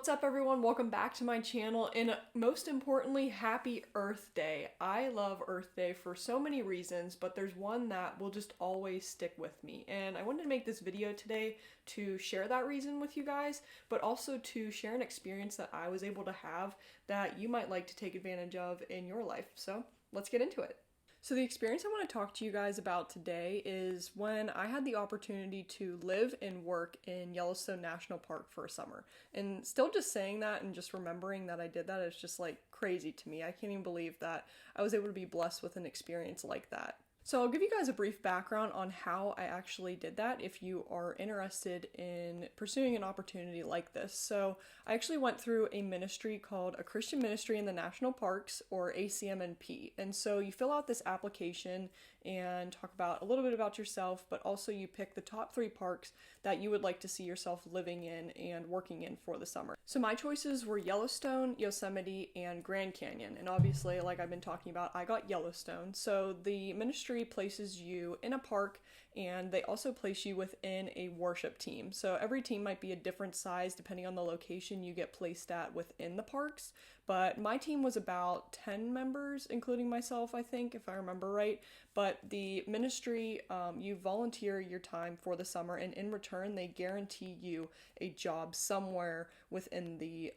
What's up everyone? Welcome back to my channel and most importantly, happy Earth Day. I love Earth Day for so many reasons, but there's one that will just always stick with me. And I wanted to make this video today to share that reason with you guys, but also to share an experience that I was able to have that you might like to take advantage of in your life. So let's get into it. So the experience I want to talk to you guys about today is when I had the opportunity to live and work in Yellowstone National Park for a summer. And still just saying that and just remembering that I did that is just like crazy to me. I can't even believe that I was able to be blessed with an experience like that. So I'll give you guys a brief background on how I actually did that if you are interested in pursuing an opportunity like this. So I actually went through a ministry called a Christian Ministry in the National Parks, or ACMNP. And so you fill out this application and talk about a little bit about yourself, but also you pick the top 3 parks that you would like to see yourself living in and working in for the summer. So my choices were Yellowstone, Yosemite, and Grand Canyon. And obviously, like I've been talking about, I got Yellowstone. So the ministry places you in a park, and they also place you within a worship team. So every team might be a different size depending on the location you get placed at within the parks. But my team was about 10 members, including myself, I think, if I remember right. But the ministry, you volunteer your time for the summer, and in return, they guarantee you a job somewhere within the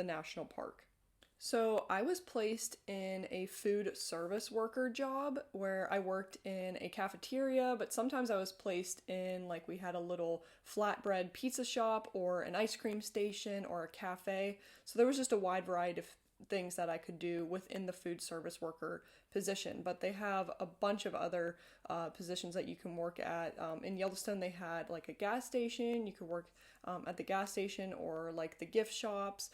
national park. So I was placed in a food service worker job where I worked in a cafeteria, but sometimes I was placed in, like, we had a little flatbread pizza shop or an ice cream station or a cafe. So there was just a wide variety of things that I could do within the food service worker position, but they have a bunch of other positions that you can work at. In Yellowstone, they had like a gas station. You could work at the gas station or like the gift shops.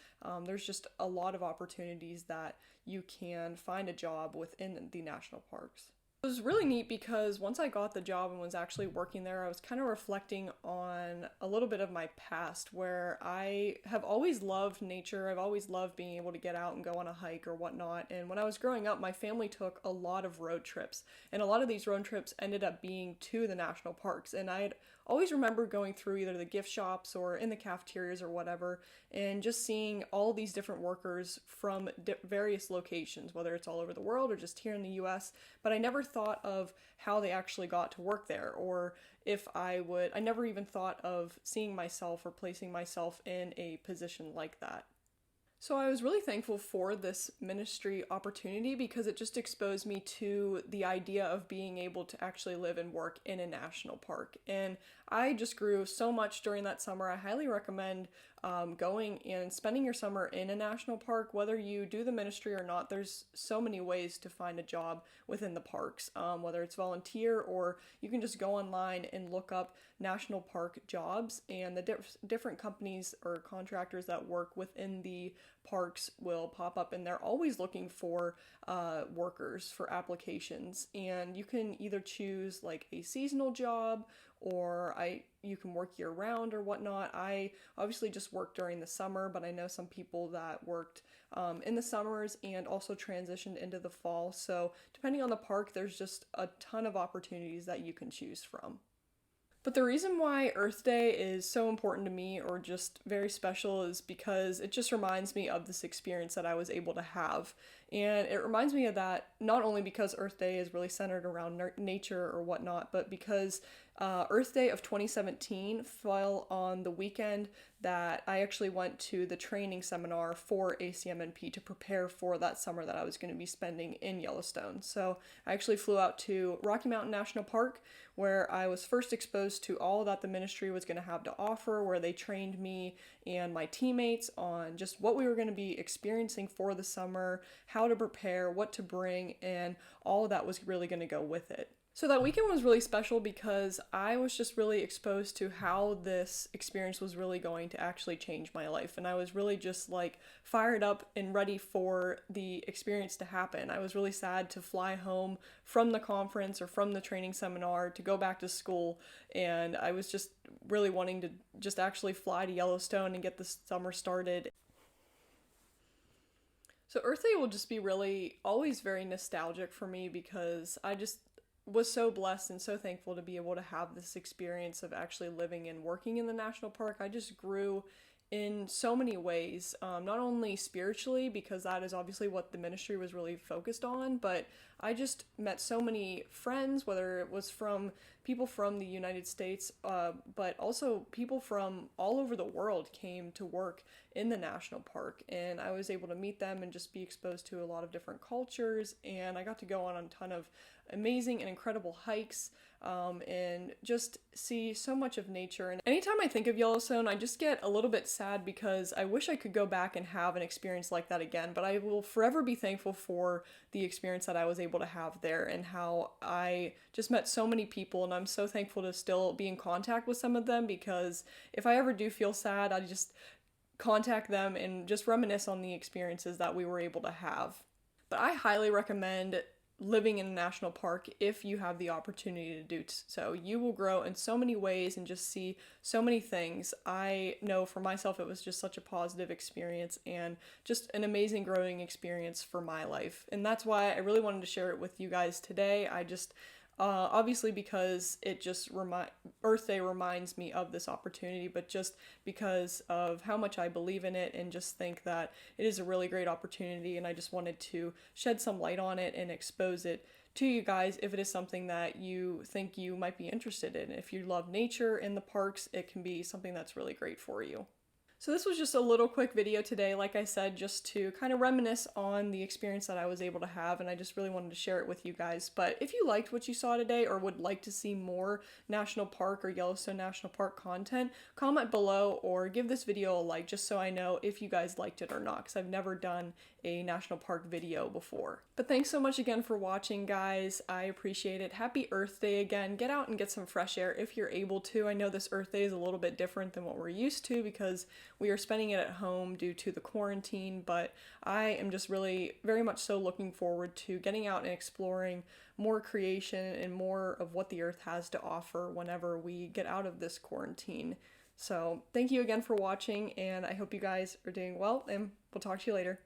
There's just a lot of opportunities that you can find a job within the national parks. It was really neat because once I got the job and was actually working there, I was kind of reflecting on a little bit of my past where I have always loved nature. I've always loved being able to get out and go on a hike or whatnot. And when I was growing up, my family took a lot of road trips, and a lot of these road trips ended up being to the national parks. And I'd always remember going through either the gift shops or in the cafeterias or whatever, and just seeing all these different workers from various locations, whether it's all over the world or just here in the US, but I never thought of how they actually got to work there, or if I never even thought of seeing myself or placing myself in a position like that. So I was really thankful for this ministry opportunity because it just exposed me to the idea of being able to actually live and work in a national park. And I just grew so much during that summer. I highly recommend going and spending your summer in a national park. Whether you do the ministry or not, there's so many ways to find a job within the parks, whether it's volunteer or you can just go online and look up national park jobs, and the different companies or contractors that work within the parks will pop up, and they're always looking for workers for applications. And you can either choose like a seasonal job, or you can work year round or whatnot. I obviously just worked during the summer, but I know some people that worked in the summers and also transitioned into the fall. So depending on the park, there's just a ton of opportunities that you can choose from. But the reason why Earth Day is so important to me, or just very special, is because it just reminds me of this experience that I was able to have. And it reminds me of that not only because Earth Day is really centered around nature or whatnot, but because Earth Day of 2017 fell on the weekend that I actually went to the training seminar for ACMNP to prepare for that summer that I was going to be spending in Yellowstone. So I actually flew out to Rocky Mountain National Park, where I was first exposed to all that the ministry was going to have to offer, where they trained me and my teammates on just what we were going to be experiencing for the summer, how to prepare, what to bring, and all of that was really going to go with it. So that weekend was really special because I was just really exposed to how this experience was really going to actually change my life. And I was really just like fired up and ready for the experience to happen. I was really sad to fly home from the conference or from the training seminar to go back to school. And I was just really wanting to just actually fly to Yellowstone and get the summer started. So Earth Day will just be really always very nostalgic for me because I just was so blessed and so thankful to be able to have this experience of actually living and working in the national park. I just grew in so many ways, not only spiritually, because that is obviously what the ministry was really focused on, but I just met so many friends, whether it was from people from the United States, but also people from all over the world came to work in the national park, and I was able to meet them and just be exposed to a lot of different cultures, and I got to go on a ton of amazing and incredible hikes, and just see so much of nature. And anytime I think of Yellowstone, I just get a little bit sad because I wish I could go back and have an experience like that again, but I will forever be thankful for the experience that I was able to have there and how I just met so many people, and I'm so thankful to still be in contact with some of them, because if I ever do feel sad, I just contact them and just reminisce on the experiences that we were able to have. But I highly recommend living in a national park if you have the opportunity to do so. You will grow in so many ways and just see so many things. I know for myself it was just such a positive experience and just an amazing growing experience for my life. And that's why I really wanted to share it with you guys today. I just obviously because it just Earth Day reminds me of this opportunity, but just because of how much I believe in it and just think that it is a really great opportunity, and I just wanted to shed some light on it and expose it to you guys if it is something that you think you might be interested in. If you love nature in the parks, it can be something that's really great for you. So this was just a little quick video today, like I said, just to kind of reminisce on the experience that I was able to have, and I just really wanted to share it with you guys. But if you liked what you saw today or would like to see more National Park or Yellowstone National Park content, comment below or give this video a like just so I know if you guys liked it or not, because I've never done a national park video before. But thanks so much again for watching, guys. I appreciate it. Happy Earth Day again. Get out and get some fresh air if you're able to. I know this Earth Day is a little bit different than what we're used to because we are spending it at home due to the quarantine, but I am just really very much so looking forward to getting out and exploring more creation and more of what the earth has to offer whenever we get out of this quarantine. So thank you again for watching, and I hope you guys are doing well, and we'll talk to you later.